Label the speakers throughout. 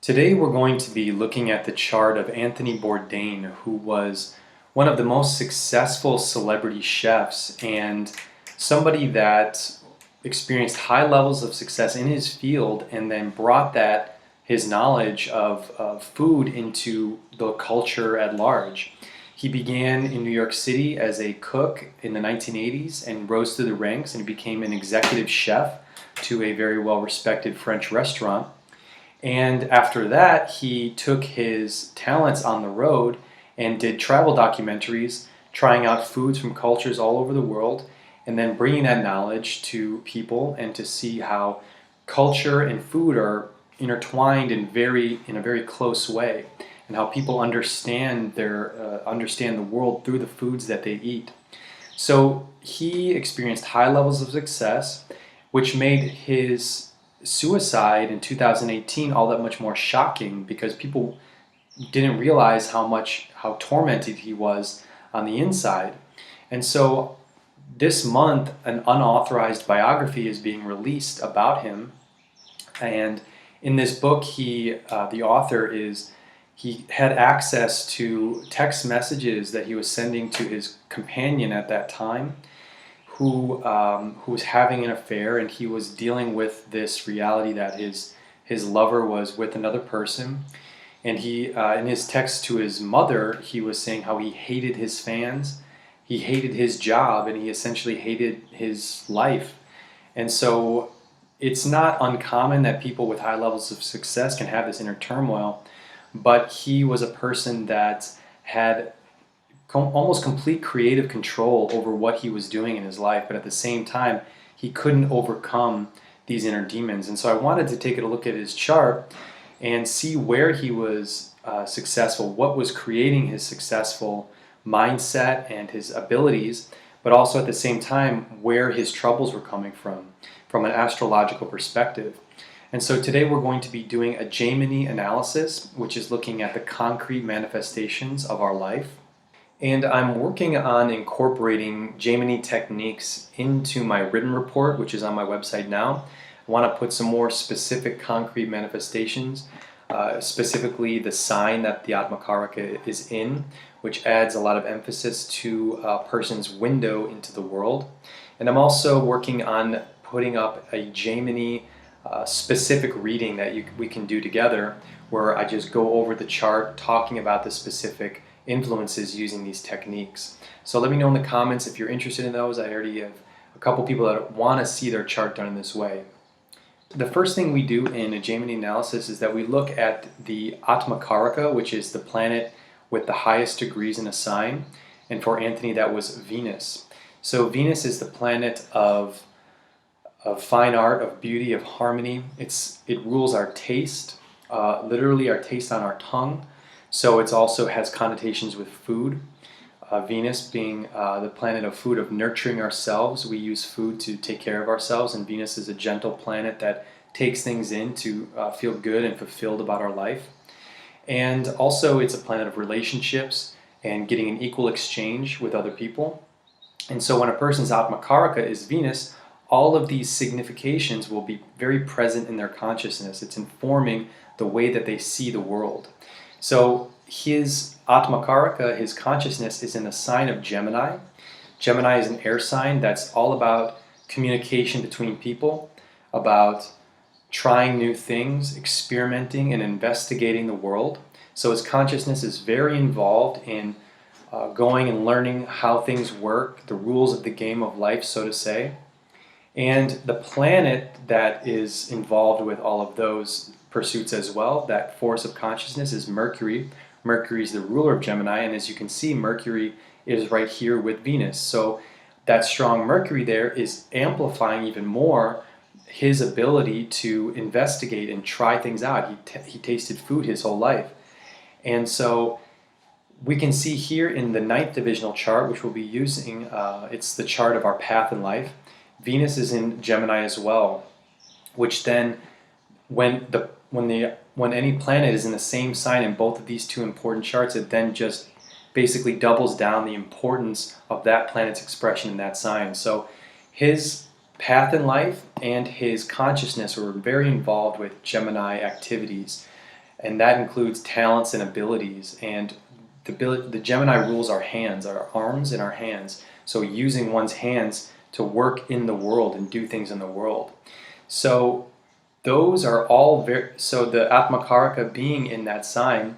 Speaker 1: Today we're going to be looking at the chart of Anthony Bourdain, who was one of the most successful celebrity chefs and somebody that experienced high levels of success in his field and then brought his knowledge of food into the culture at large. He began in New York City as a cook in the 1980s and rose through the ranks and became an executive chef to a very well-respected French restaurant. And after that, he took his talents on the road and did travel documentaries, trying out foods from cultures all over the world, and then bringing that knowledge to people and to see how culture and food are intertwined in a very close way, and how people understand the world through the foods that they eat. So he experienced high levels of success, which made his suicide in 2018 all that much more shocking, because people didn't realize how tormented he was on the inside. And so this month an unauthorized biography is being released about him, and in this book the author he had access to text messages that he was sending to his companion at that time, who was having an affair, and he was dealing with this reality that his lover was with another person. And he in his text to his mother, he was saying how he hated his fans, he hated his job, and he essentially hated his life. And so it's not uncommon that people with high levels of success can have this inner turmoil, but he was a person that had almost complete creative control over what he was doing in his life, but at the same time he couldn't overcome these inner demons. And so I wanted to take a look at his chart and see where he was successful, what was creating his successful mindset and his abilities, but also at the same time where his troubles were coming from an astrological perspective. And so today we're going to be doing a Jaimini analysis, which is looking at the concrete manifestations of our life. And I'm working on incorporating Jaimini techniques into my written report, which is on my website now. I want to put some more specific concrete manifestations, specifically the sign that the Atmakaraka is in, which adds a lot of emphasis to a person's window into the world. And I'm also working on putting up a Jaimini specific reading that we can do together, where I just go over the chart talking about the specific influences using these techniques. So let me know in the comments if you're interested in those. I already have a couple people that want to see their chart done in this way. The first thing we do in a Jaimini analysis is that we look at the Atmakaraka, which is the planet with the highest degrees in a sign, and for Anthony that was Venus. So Venus is the planet of fine art, of beauty, of harmony. It rules our taste, literally our taste on our tongue. So it also has connotations with food. Venus being the planet of food, of nurturing ourselves. We use food to take care of ourselves, and Venus is a gentle planet that takes things in to feel good and fulfilled about our life. And also it's a planet of relationships and getting an equal exchange with other people. And so when a person's Atmakaraka is Venus, all of these significations will be very present in their consciousness. It's informing the way that they see the world. So his Atmakaraka, his consciousness, is in the sign of Gemini. Gemini is an air sign that's all about communication between people, about trying new things, experimenting and investigating the world. So his consciousness is very involved in going and learning how things work, the rules of the game of life, so to say. And the planet that is involved with all of those pursuits as well, that force of consciousness, is Mercury. Mercury is the ruler of Gemini, and as you can see, Mercury is right here with Venus. So that strong Mercury there is amplifying even more his ability to investigate and try things out. He tasted food his whole life. And so we can see here in the 9th divisional chart, which we'll be using, it's the chart of our path in life. Venus is in Gemini as well, which then when any planet is in the same sign in both of these two important charts, it then just basically doubles down the importance of that planet's expression in that sign. So his path in life and his consciousness were very involved with Gemini activities. and that includes talents and abilities. And the Gemini rules our hands, our arms and our hands. So using one's hands to work in the world and do things in the world. So those are all so the Atmakaraka being in that sign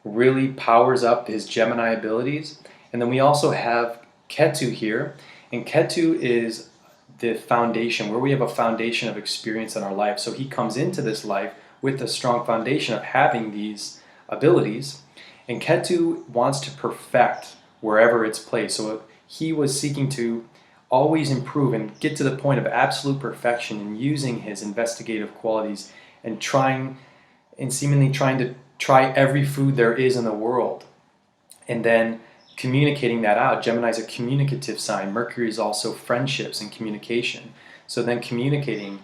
Speaker 1: really powers up his Gemini abilities. And then we also have Ketu here, and Ketu is the foundation, where we have a foundation of experience in our life. So he comes into this life with a strong foundation of having these abilities, and Ketu wants to perfect wherever it's placed. So he was seeking to always improve and get to the point of absolute perfection in using his investigative qualities and seemingly trying to try every food there is in the world, and then communicating that out. Gemini is a communicative sign. Mercury is also friendships and communication. So then communicating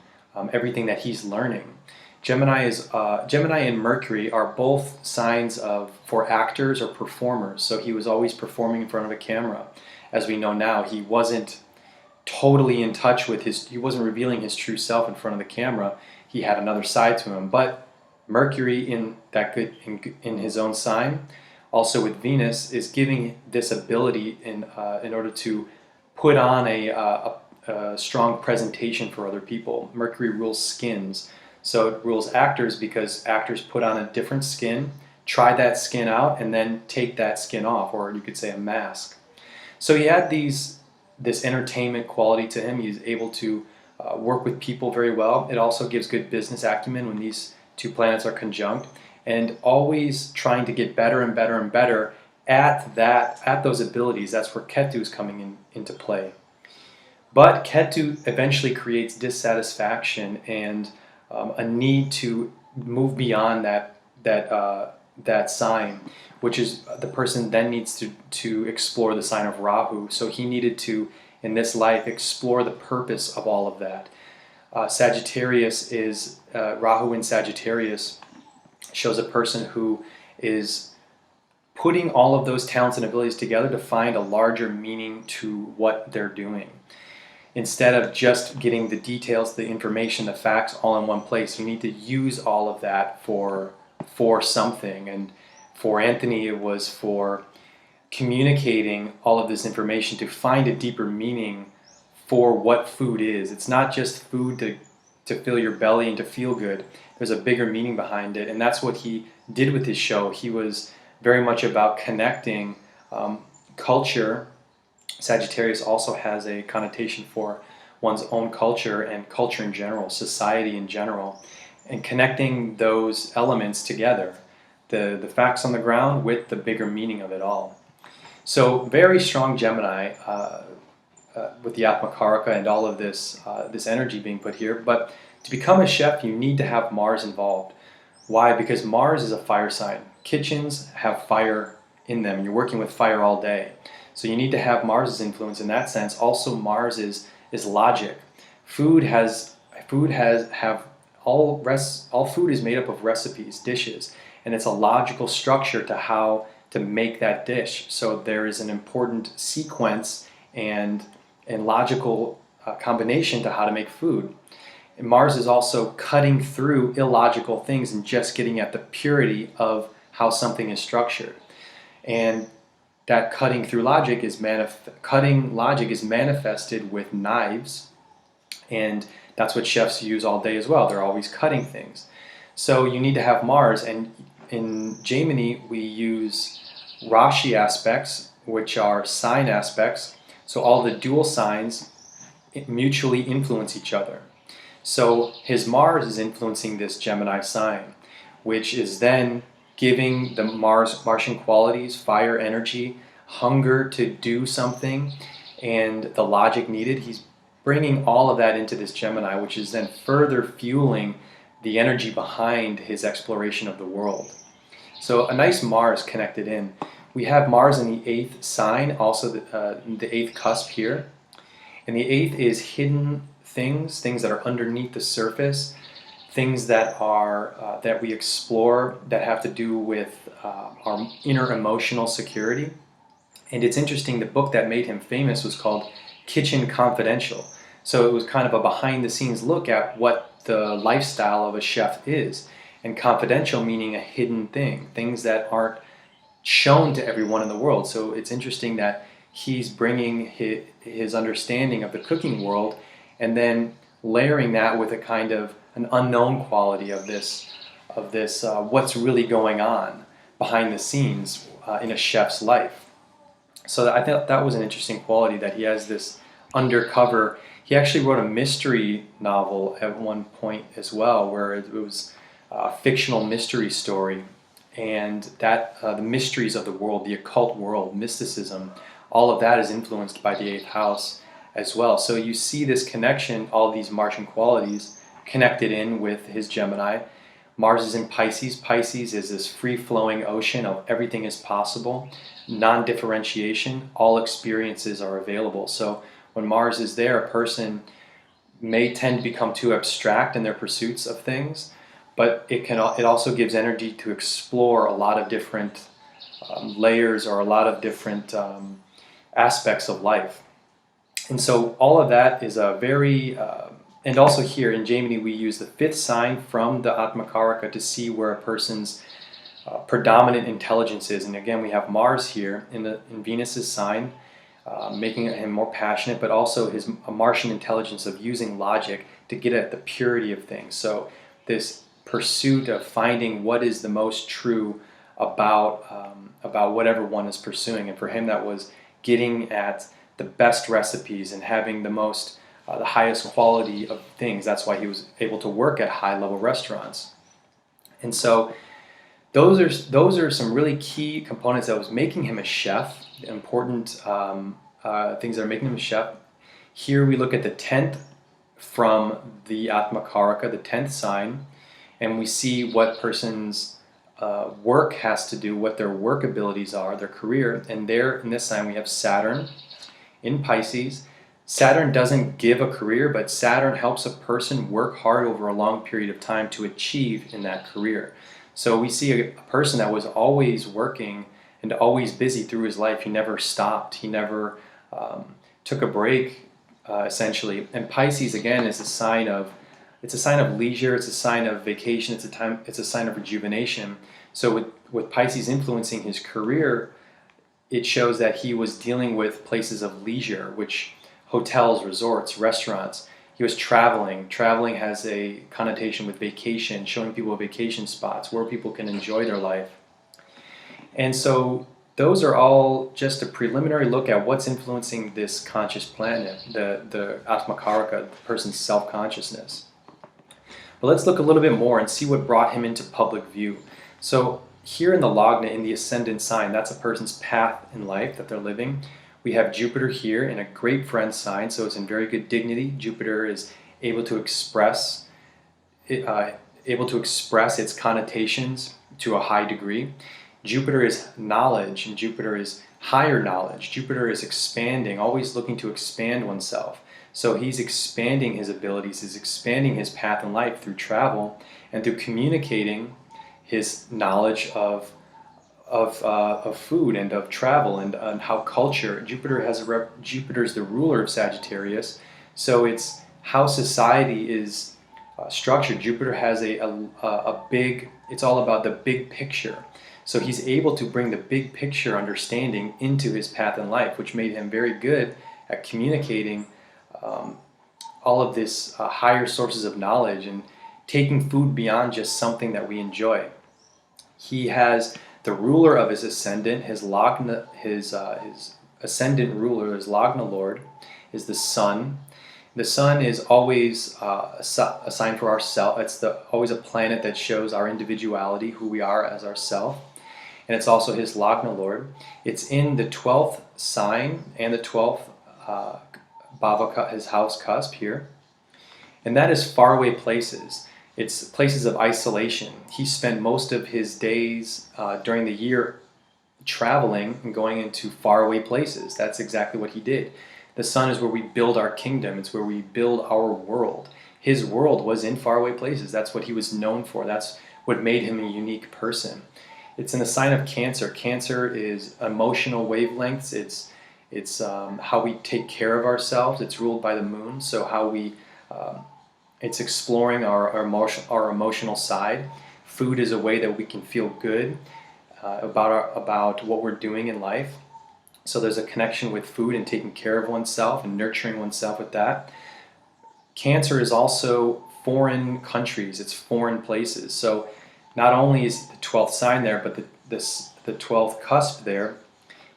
Speaker 1: everything that he's learning. Gemini and Mercury are both signs for actors or performers. So he was always performing in front of a camera. As we know now, he wasn't totally in touch with he wasn't revealing his true self in front of the camera. He had another side to him. But Mercury in his own sign, also with Venus, is giving this ability in order to put on a strong presentation for other people. Mercury rules skins. So it rules actors because actors put on a different skin, try that skin out, and then take that skin off, or you could say a mask. So he had this entertainment quality to him. He's able to work with people very well. It also gives good business acumen when these two planets are conjunct, and always trying to get better and better and better at those abilities. That's where Ketu is coming into play. But Ketu eventually creates dissatisfaction and a need to move beyond that sign, which is the person then needs to explore the sign of Rahu. So he needed to, in this life, explore the purpose of all of that. Sagittarius is Rahu in Sagittarius shows a person who is putting all of those talents and abilities together to find a larger meaning to what they're doing. Instead of just getting the details, the information, the facts all in one place, you need to use all of that for something. And for Anthony, it was for communicating all of this information to find a deeper meaning for what food is. It's not just food to fill your belly and to feel good. There's a bigger meaning behind it, and that's what he did with his show. He was very much about connecting culture. Sagittarius also has a connotation for one's own culture and culture in general, society in general, and connecting those elements together, the facts on the ground with the bigger meaning of it all. So very strong Gemini with the Atmakaraka and all of this energy being put here. But to become a chef, you need to have Mars involved. Why? Because Mars is a fire sign. Kitchens have fire in them. You're working with fire all day. So you need to have Mars's influence in that sense. Also, Mars is logic. All food is made up of recipes, dishes, and it's a logical structure to how to make that dish. So there is an important sequence and logical combination to how to make food. And Mars is also cutting through illogical things and just getting at the purity of how something is structured. And that cutting logic is manifested with knives, and that's what chefs use all day as well. They're always cutting things. So you need to have Mars, and in Jaimini we use Rashi aspects, which are sign aspects. So all the dual signs mutually influence each other. So his Mars is influencing this Gemini sign, which is then giving the Martian qualities, fire energy, hunger to do something, and the logic needed. He's bringing all of that into this Gemini, which is then further fueling the energy behind his exploration of the world. So a nice Mars connected in. We have Mars in the 8th sign, also the 8th cusp here. And the 8th is hidden things that are underneath the surface, things that are that we explore that have to do with our inner emotional security. And it's interesting, the book that made him famous was called Kitchen Confidential. So it was kind of a behind the scenes look at what the lifestyle of a chef is. and confidential meaning a hidden thing, things that aren't shown to everyone in the world. So it's interesting that he's bringing his understanding of the cooking world and then layering that with a kind of an unknown quality of this what's really going on behind the scenes in a chef's life. So I thought that was an interesting quality, that he has this undercover. He actually wrote a mystery novel at one point as well, where it was a fictional mystery story, and that the mysteries of the world, the occult world, mysticism, all of that is influenced by the 8th house as well. So you see this connection, all of these Martian qualities connected in with his Gemini. Mars is in Pisces. Pisces is this free-flowing ocean of everything is possible, non-differentiation, all experiences are available. So when Mars is there, a person may tend to become too abstract in their pursuits of things, but it also gives energy to explore a lot of different layers or a lot of different aspects of life. And so all of that is a very and also here in Jaimini, we use the 5th sign from the Atmakaraka to see where a person's predominant intelligence is. And again, we have Mars here in Venus's sign, making him more passionate, but also his Martian intelligence of using logic to get at the purity of things. So this pursuit of finding what is the most true about whatever one is pursuing. And for him, that was getting at the best recipes and having the highest quality of things. That's why he was able to work at high-level restaurants. And so those are some really key components that was making him a chef, important things that are making him a chef. Here we look at the 10th from the Atmakaraka, the 10th sign, and we see what person's work has to do, what their work abilities are, their career. And there in this sign we have Saturn in Pisces. Saturn doesn't give a career, but Saturn helps a person work hard over a long period of time to achieve in that career. So we see a person that was always working and always busy through his life. He never stopped. He never took a break, essentially. And Pisces, again, is a sign of leisure. It's a sign of vacation. It's a sign of rejuvenation. So with Pisces influencing his career, it shows that he was dealing with places of leisure, which hotels, resorts, restaurants. He was traveling. Traveling has a connotation with vacation, showing people vacation spots where people can enjoy their life. And so those are all just a preliminary look at what's influencing this conscious planet, the Atmakaraka, the person's self-consciousness. But let's look a little bit more and see what brought him into public view. So here in the Lagna, in the ascendant sign, that's a person's path in life that they're living. We have Jupiter here in a great friend sign, so it's in very good dignity. Jupiter is able to express its connotations to a high degree. Jupiter is knowledge, and Jupiter is higher knowledge. Jupiter is expanding, always looking to expand oneself. So he's expanding his abilities, he's expanding his path in life through travel and through communicating his knowledge of food and of travel and how culture. Jupiter's the ruler of Sagittarius, so it's how society is structured. Jupiter has a big. It's all about the big picture. So he's able to bring the big picture understanding into his path in life, which made him very good at communicating all of this higher sources of knowledge and taking food beyond just something that we enjoy. He has the ruler of his ascendant, his ascendant ruler, his Lagna Lord, is the Sun. The Sun is always a sign for ourself. It's always a planet that shows our individuality, who we are as ourself. And it's also his Lagna Lord. It's in the 12th sign and the 12th Bhava, his house cusp here. And that is faraway places. It's places of isolation. He spent most of his days during the year traveling and going into faraway places. That's exactly what he did. The Sun is where we build our kingdom. It's where we build our world. His world was in faraway places. That's what he was known for. That's what made him a unique person. It's in the sign of Cancer. Cancer is emotional wavelengths. It's how we take care of ourselves. It's ruled by the moon. So how we it's exploring our emotional side. Food is a way that we can feel good about what we're doing in life. So there's a connection with food and taking care of oneself and nurturing oneself with that. Cancer is also foreign countries, it's foreign places. So not only is the 12th sign there, but the 12th cusp there,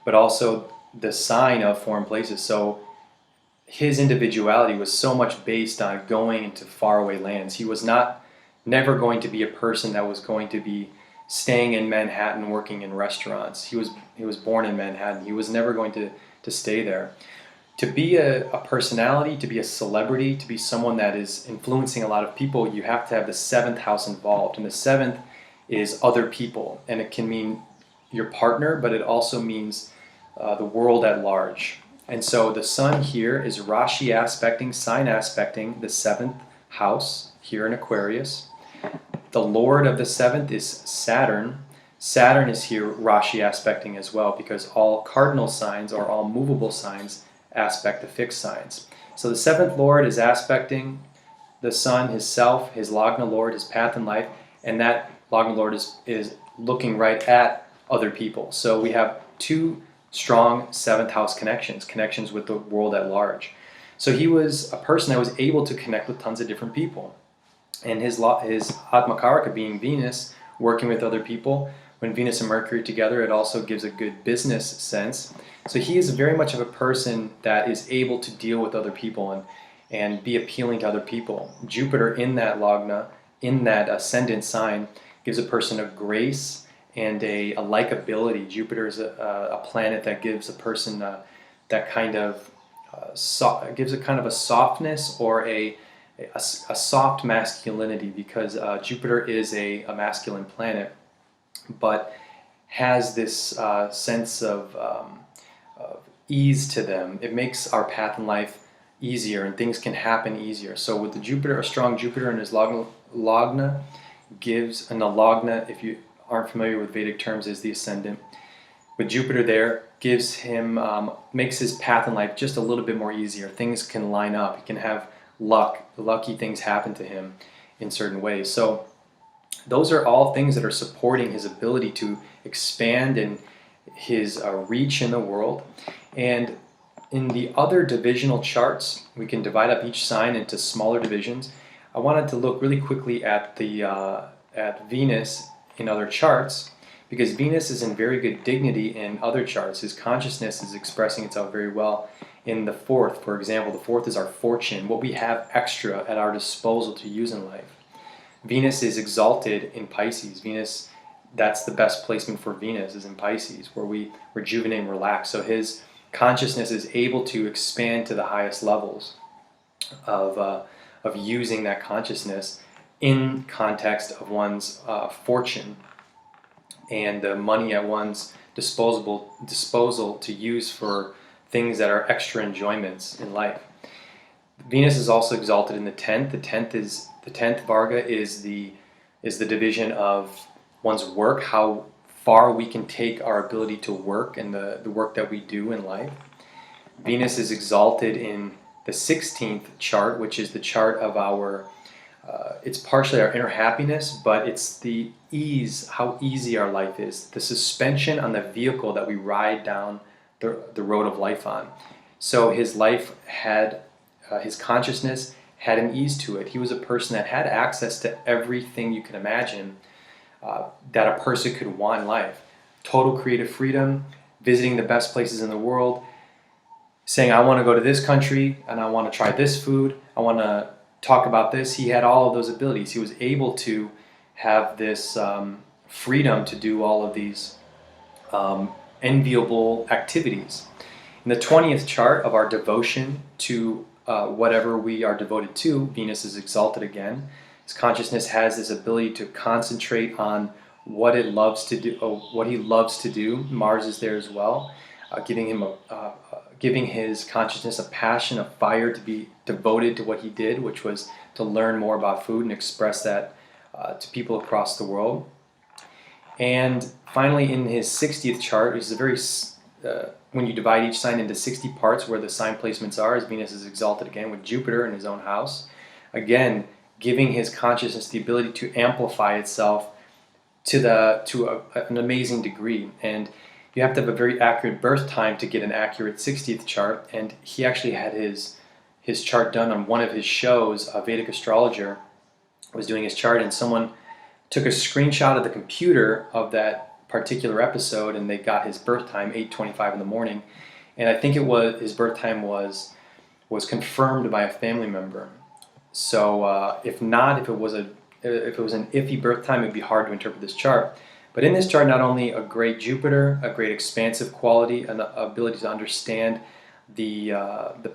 Speaker 1: but also the sign of foreign places. So his individuality was so much based on going into faraway lands. He was never going to be a person that was going to be staying in Manhattan working in restaurants. He was born in Manhattan. He was never going to stay there. To be a personality, to be a celebrity, to be someone that is influencing a lot of people, you have to have the 7th house involved. And the 7th is other people. And it can mean your partner, but it also means the world at large. And so the sun here is Rashi aspecting, sign aspecting the 7th house here in Aquarius. The Lord of the 7th is Saturn. Saturn is here Rashi aspecting as well, because all cardinal signs or all movable signs aspect the fixed signs. So the 7th Lord is aspecting the sun, his self, his Lagna Lord, his path in life, and that Lagna Lord is looking right at other people. So we have two strong 7th house connections with the world at large. So he was a person that was able to connect with tons of different people. And his Atmakaraka being Venus, working with other people, when Venus and Mercury together, it also gives a good business sense. So he is very much of a person that is able to deal with other people and be appealing to other people. Jupiter in that Lagna, in that ascendant sign, gives a person a grace and a likability. Jupiter is a planet that gives a person that kind of gives a kind of a softness or a soft masculinity, because Jupiter is a masculine planet, but has this sense of ease to them. It makes our path in life easier and things can happen easier. So with the Jupiter, a strong Jupiter in his Lagna gives, and the Lagna, if you aren't familiar with Vedic terms, is the ascendant. With Jupiter there, gives him, makes his path in life just a little bit more easier. Things can line up. He can have luck. Lucky things happen to him in certain ways. So those are all things that are supporting his ability to expand in his reach in the world. And in the other divisional charts, we can divide up each sign into smaller divisions. I wanted to look really quickly at at Venus in other charts, because Venus is in very good dignity in other charts. His consciousness is expressing itself very well in the 4th. For example, the 4th is our fortune, what we have extra at our disposal to use in life. Venus is exalted in Pisces. Venus, that's the best placement for Venus, is in Pisces, where we rejuvenate and relax. So his consciousness is able to expand to the highest levels of using that consciousness in context of one's fortune and the money at one's disposal to use for things that are extra enjoyments in life. Venus is also exalted in the 10th. The 10th Varga is the division of one's work, how far we can take our ability to work and the work that we do in life. Venus is exalted in the 16th chart, which is the chart of our, it's partially our inner happiness, but it's the ease, how easy our life is, the suspension on the vehicle that we ride down the road of life on. So his life had, his consciousness had an ease to it. He was a person that had access to everything you can imagine that a person could want in life. Total creative freedom, visiting the best places in the world, saying, I want to go to this country and I want to try this food, I want to talk about this. He had all of those abilities. He was able to have this freedom to do all of these enviable activities. In the 20th chart of our devotion to whatever we are devoted to, Venus is exalted again. His consciousness has this ability to concentrate on what it loves to do, what he loves to do. Mars is there as well, giving his consciousness a passion, a fire to be devoted to what he did, which was to learn more about food and express that to people across the world. And finally, in his 60th chart, which is a very when you divide each sign into 60 parts where the sign placements are, as Venus is exalted again with Jupiter in his own house, again giving his consciousness the ability to amplify itself an amazing degree. And you have to have a very accurate birth time to get an accurate 60th chart. And he actually had his chart done on one of his shows. A Vedic astrologer was doing his chart, and someone took a screenshot of the computer of that particular episode, and they got his birth time, 8:25 in the morning. And I think his birth time was confirmed by a family member. So if it was an iffy birth time, it'd be hard to interpret this chart. But in this chart, not only a great Jupiter, a great expansive quality, an ability to understand the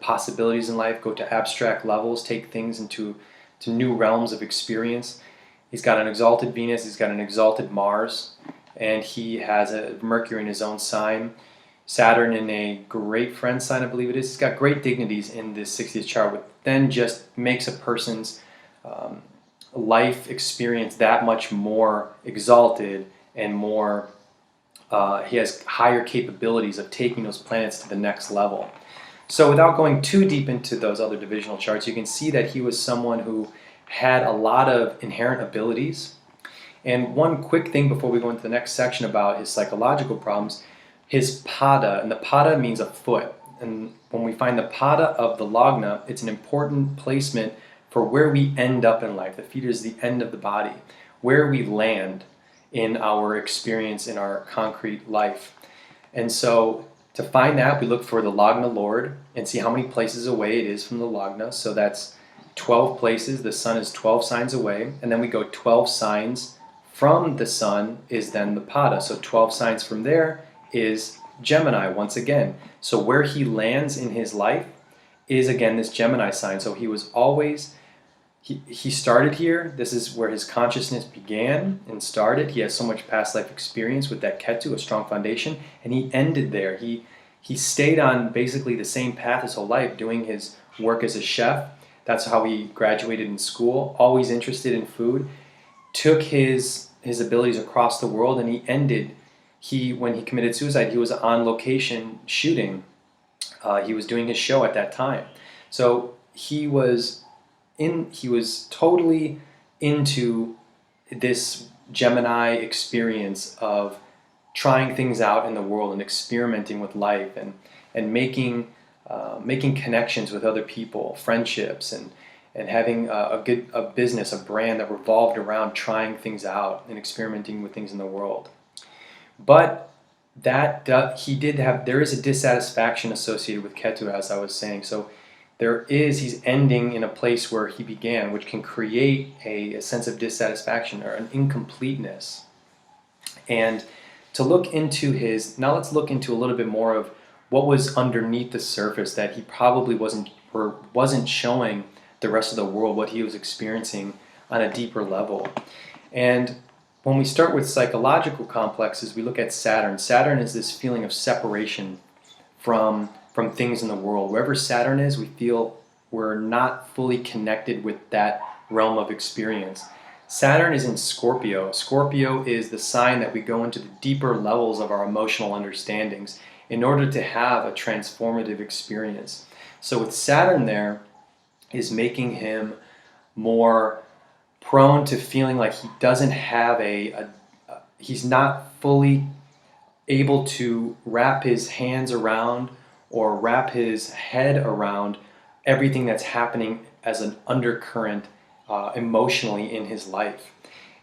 Speaker 1: possibilities in life, go to abstract levels, take things to new realms of experience. He's got an exalted Venus, he's got an exalted Mars, and he has a Mercury in his own sign. Saturn in a great friend sign, I believe it is. He's got great dignities in this 60th chart, which then just makes a person's life experience that much more exalted and more, he has higher capabilities of taking those planets to the next level. So without going too deep into those other divisional charts, you can see that he was someone who had a lot of inherent abilities. And one quick thing before we go into the next section about his psychological problems, his pada, and the pada means a foot. And when we find the pada of the lagna, it's an important placement for where we end up in life. The feet is the end of the body, where we land in our experience in our concrete life. And so to find that, we look for the lagna lord and see how many places away it is from the lagna. So that's 12 places. The sun is 12 signs away. And then we go 12 signs from the sun is then the pada. So 12 signs from there is Gemini once again. So where he lands in his life is again this Gemini sign. So he was always, he started here. This is where his consciousness began and started. He has so much past life experience with that Ketu, a strong foundation, and he ended there. He stayed on basically the same path his whole life, doing his work as a chef. That's how he graduated in school, always interested in food, took his abilities across the world, and he ended, when he committed suicide, he was on location shooting. He was doing his show at that time. So he was totally into this Gemini experience of trying things out in the world and experimenting with life and making connections with other people, friendships, and having a business, a brand that revolved around trying things out and experimenting with things in the world. But there is a dissatisfaction associated with Ketu, as I was saying. So he's ending in a place where he began, which can create a sense of dissatisfaction or an incompleteness. And to look into now let's look into a little bit more of what was underneath the surface that he probably wasn't showing the rest of the world, what he was experiencing on a deeper level. And when we start with psychological complexes, we look at Saturn. Saturn is this feeling of separation from things in the world. Wherever Saturn is, we feel we're not fully connected with that realm of experience. Saturn is in Scorpio. Scorpio is the sign that we go into the deeper levels of our emotional understandings in order to have a transformative experience. So with Saturn there is making him more prone to feeling like he doesn't have he's not fully able to wrap his hands around or wrap his head around everything that's happening as an undercurrent emotionally in his life.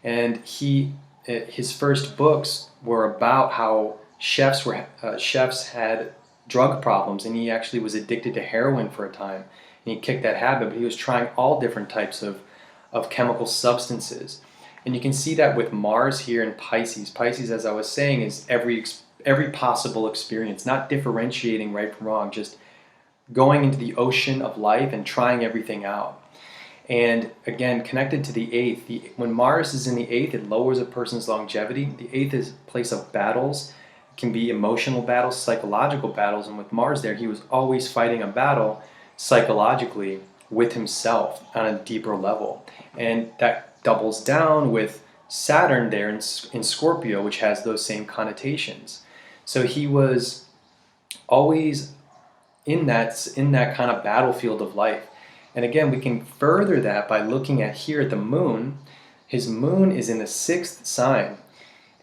Speaker 1: And his first books were about how chefs had drug problems, and he actually was addicted to heroin for a time, and he kicked that habit, but he was trying all different types of chemical substances. And you can see that with Mars here in Pisces. Pisces, as I was saying, is every possible experience, not differentiating right from wrong, just going into the ocean of life and trying everything out. And again, connected to the 8th, when Mars is in the 8th, it lowers a person's longevity. The 8th is a place of battles. It can be emotional battles, psychological battles, and with Mars there, he was always fighting a battle psychologically with himself on a deeper level. And that doubles down with Saturn there in Scorpio, which has those same connotations. So he was always in that kind of battlefield of life. And again, we can further that by looking at here at the moon. His moon is in the 6th sign.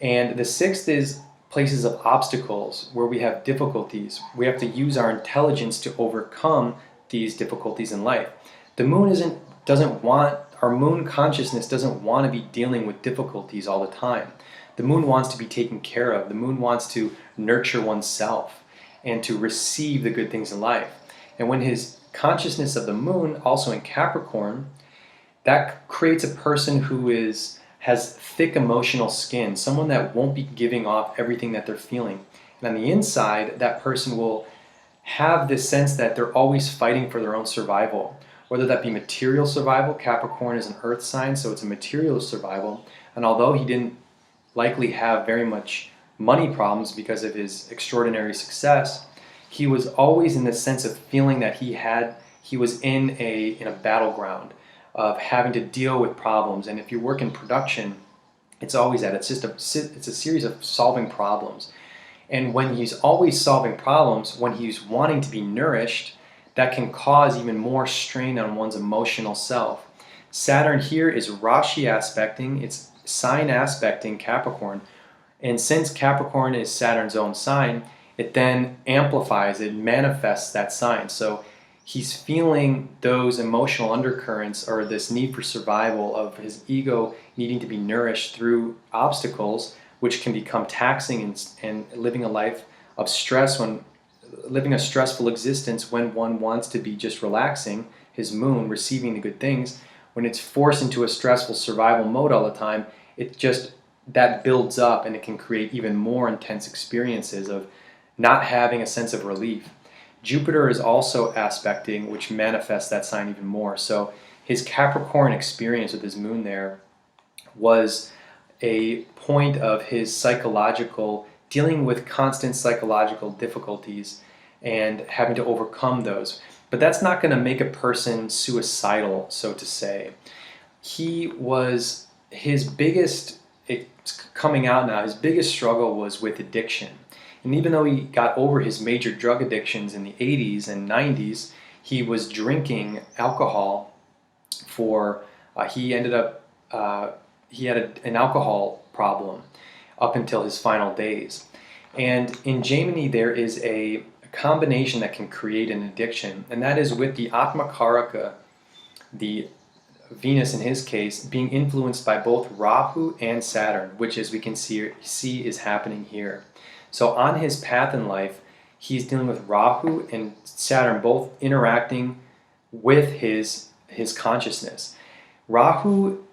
Speaker 1: And the sixth is places of obstacles where we have difficulties. We have to use our intelligence to overcome these difficulties in life. The moon doesn't want, our moon consciousness doesn't want to be dealing with difficulties all the time. The moon wants to be taken care of. The moon wants to nurture oneself and to receive the good things in life. And when his consciousness of the moon, also in Capricorn, that creates a person who has thick emotional skin, someone that won't be giving off everything that they're feeling. And on the inside, that person will have this sense that they're always fighting for their own survival, whether that be material survival. Capricorn is an earth sign, so it's a material survival. And although he didn't likely have very much money problems because of his extraordinary success, he was always in the sense of feeling that he was in a battleground of having to deal with problems. And if you work in production, it's always that. It's a series of solving problems. And when he's always solving problems, when he's wanting to be nourished, that can cause even more strain on one's emotional self. Saturn here is Rashi aspecting, it's sign aspecting Capricorn. And since Capricorn is Saturn's own sign, it then amplifies, it manifests that sign. So he's feeling those emotional undercurrents, or this need for survival of his ego needing to be nourished through obstacles, which can become taxing and living a life of stress, living a stressful existence when one wants to be just relaxing, his moon, receiving the good things. When it's forced into a stressful survival mode all the time, that builds up, and it can create even more intense experiences of not having a sense of relief. Jupiter is also aspecting, which manifests that sign even more. So his Capricorn experience with his moon there was a point of his dealing with constant psychological difficulties and having to overcome those. But that's not going to make a person suicidal, so to say. It's coming out now, his biggest struggle was with addiction. And even though he got over his major drug addictions in the 80s and 90s, he was drinking alcohol he had an alcohol problem up until his final days. And in Jaimini, there is a combination that can create an addiction, and that is with the Atmakaraka, the Venus in his case, being influenced by both Rahu and Saturn, which, as we can see is happening here. So on his path in life, he's dealing with Rahu and Saturn both interacting with his consciousness. Rahu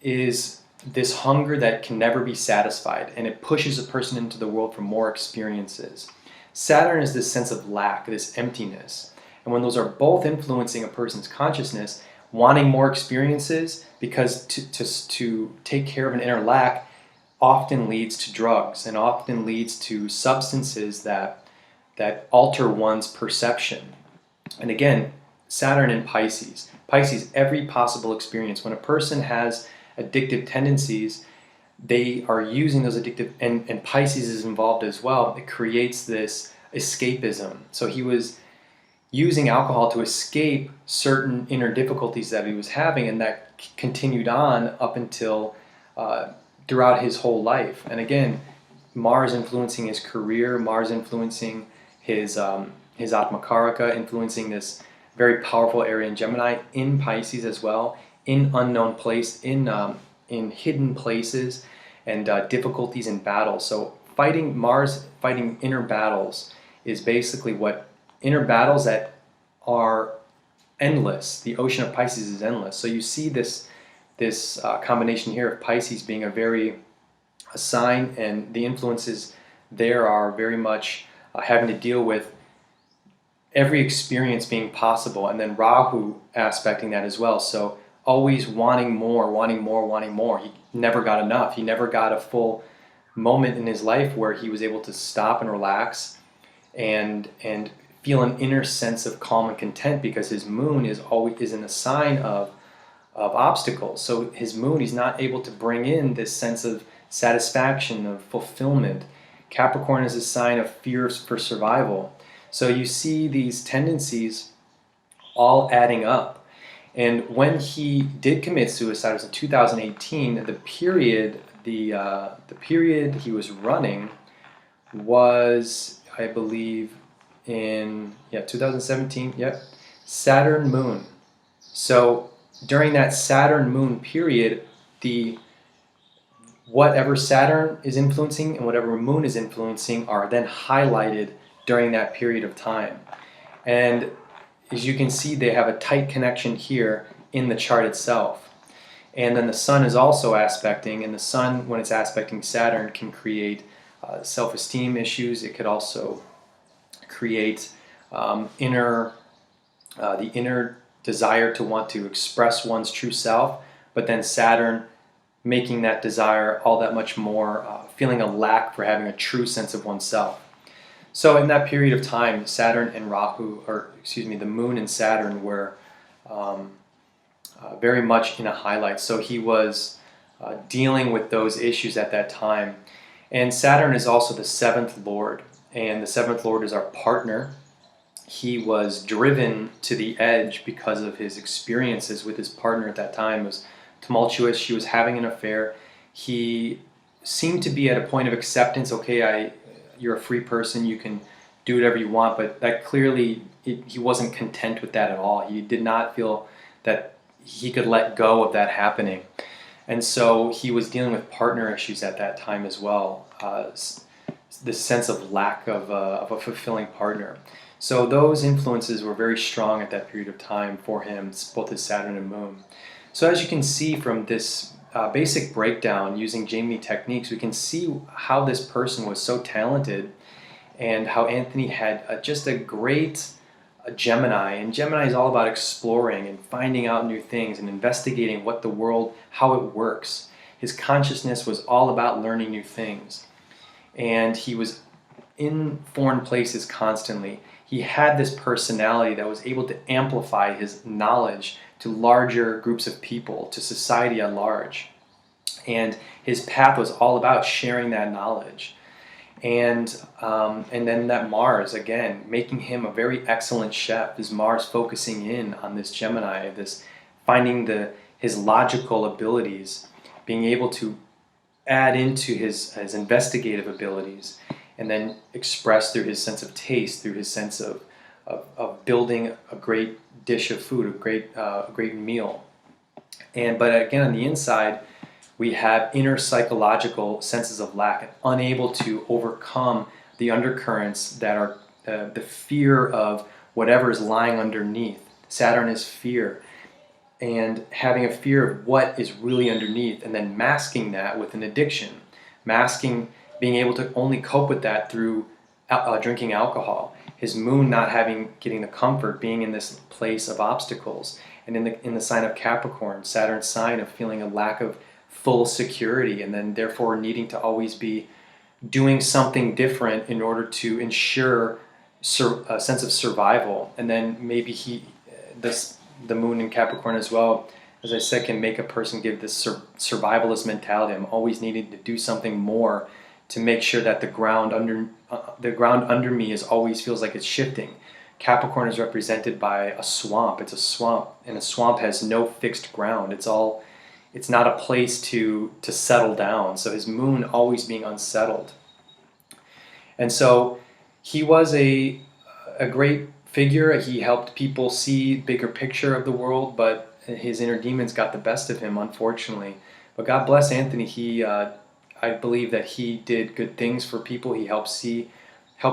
Speaker 1: is this hunger that can never be satisfied, and it pushes a person into the world for more experiences. Saturn is this sense of lack, this emptiness. And when those are both influencing a person's consciousness, wanting more experiences, because to take care of an inner lack often leads to drugs and often leads to substances that alter one's perception. And again, Saturn in Pisces. Pisces, every possible experience. When a person has addictive tendencies, they are using those addictive, and Pisces is involved as well. It creates this escapism. So he was using alcohol to escape certain inner difficulties that he was having, and that continued on up until throughout his whole life. And again, Mars influencing his career, Mars influencing his Atmakaraka, influencing this very powerful area in Gemini, in Pisces as well, in unknown place, in hidden places, and difficulties in battles. So Mars fighting inner battles is basically what inner battles that are endless. The ocean of Pisces is endless. So you see this combination here of Pisces being a sign, and the influences there are very much having to deal with every experience being possible, and then Rahu aspecting that as well. So always wanting more, wanting more, wanting more. He never got enough. He never got a full moment in his life where he was able to stop and relax and feel an inner sense of calm and content, because his moon is in a sign of obstacles. So his moon, he's not able to bring in this sense of satisfaction, of fulfillment. Capricorn is a sign of fears for survival. So you see these tendencies all adding up. And when he did commit suicide, it was in 2018, the period the period he was running was, I believe, in 2017. Yep, Saturn Moon. So during that Saturn Moon period, the whatever Saturn is influencing and whatever Moon is influencing are then highlighted during that period of time. And as you can see, they have a tight connection here in the chart itself. And then the Sun is also aspecting, and the Sun, when it's aspecting Saturn, can create self-esteem issues. It could also create the inner desire to want to express one's true self, but then Saturn making that desire all that much more, feeling a lack for having a true sense of oneself. So in that period of time, Saturn and Rahu, the Moon and Saturn were very much in a highlight. So he was dealing with those issues at that time. And Saturn is also the seventh lord, and the seventh lord is our partner. He was driven to the edge because of his experiences with his partner at that time. It was tumultuous. She was having an affair. He seemed to be at a point of acceptance. Okay, you're a free person. You can do whatever you want. But that clearly, he wasn't content with that at all. He did not feel that he could let go of that happening. And so he was dealing with partner issues at that time as well. This sense of lack of a fulfilling partner. So those influences were very strong at that period of time for him, both his Saturn and Moon. So as you can see from this basic breakdown using Jaimini techniques, we can see how this person was so talented and how Anthony had just a great Gemini. And Gemini is all about exploring and finding out new things and investigating what the world, how it works. His consciousness was all about learning new things. And he was in foreign places constantly. He had this personality that was able to amplify his knowledge to larger groups of people, to society at large. And his path was all about sharing that knowledge. And then that Mars, again, making him a very excellent chef. This Mars focusing in on this Gemini, this finding his logical abilities, being able to add into his investigative abilities, and then express through his sense of taste, through his sense of building a great dish of food, a great meal. But again, on the inside, we have inner psychological senses of lack and unable to overcome the undercurrents that are the fear of whatever is lying underneath. Saturn is fear, and having a fear of what is really underneath, and then masking that with an addiction, being able to only cope with that through drinking alcohol. His Moon not getting the comfort, being in this place of obstacles, and in the sign of Capricorn, Saturn's sign of feeling a lack of full security, and then therefore needing to always be doing something different in order to ensure a sense of survival. And then maybe the Moon in Capricorn as well, as I said, can make a person give this survivalist mentality. I'm always needing to do something more to make sure that the ground under me always feels like it's shifting. Capricorn is represented by a swamp. It's a swamp, and a swamp has no fixed ground. It's not a place to settle down. So his Moon always being unsettled. And so he was a great figure. He helped people see bigger picture of the world, but his inner demons got the best of him, unfortunately. But God bless Anthony. I believe that he did good things for people. He helped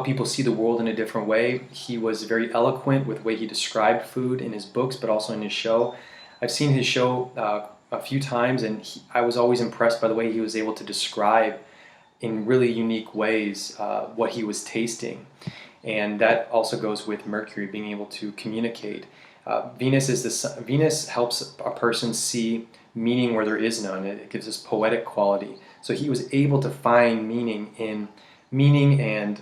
Speaker 1: people see the world in a different way. He was very eloquent with the way he described food in his books, but also in his show. I've seen his show a few times, and I was always impressed by the way he was able to describe in really unique ways what he was tasting. And that also goes with Mercury, being able to communicate. Venus helps a person see meaning where there is none. It gives us poetic quality. So he was able to find meaning and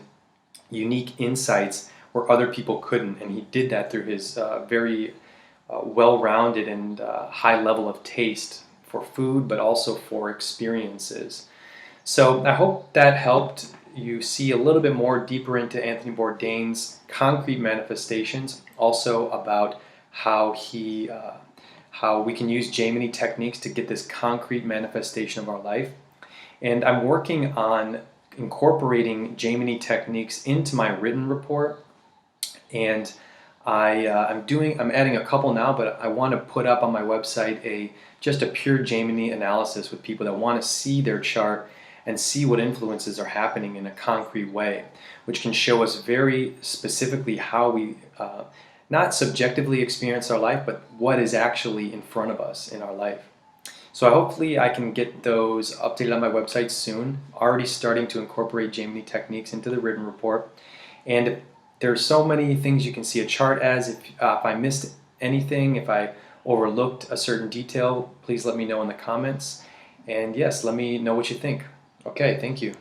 Speaker 1: unique insights where other people couldn't, and he did that through his very well-rounded and high level of taste for food, but also for experiences. So I hope that helped you see a little bit more deeper into Anthony Bourdain's concrete manifestations, also about how we can use Jaimini techniques to get this concrete manifestation of our life. And I'm working on incorporating Jaimini techniques into my written report. And I'm adding a couple now, but I want to put up on my website just a pure Jaimini analysis with people that want to see their chart and see what influences are happening in a concrete way, which can show us very specifically how we not subjectively experience our life, but what is actually in front of us in our life. So hopefully I can get those updated on my website soon. Already starting to incorporate Jaimini techniques into the written report. And there's so many things you can see a chart as. If I missed anything, if I overlooked a certain detail, please let me know in the comments. And yes, let me know what you think. Okay, thank you.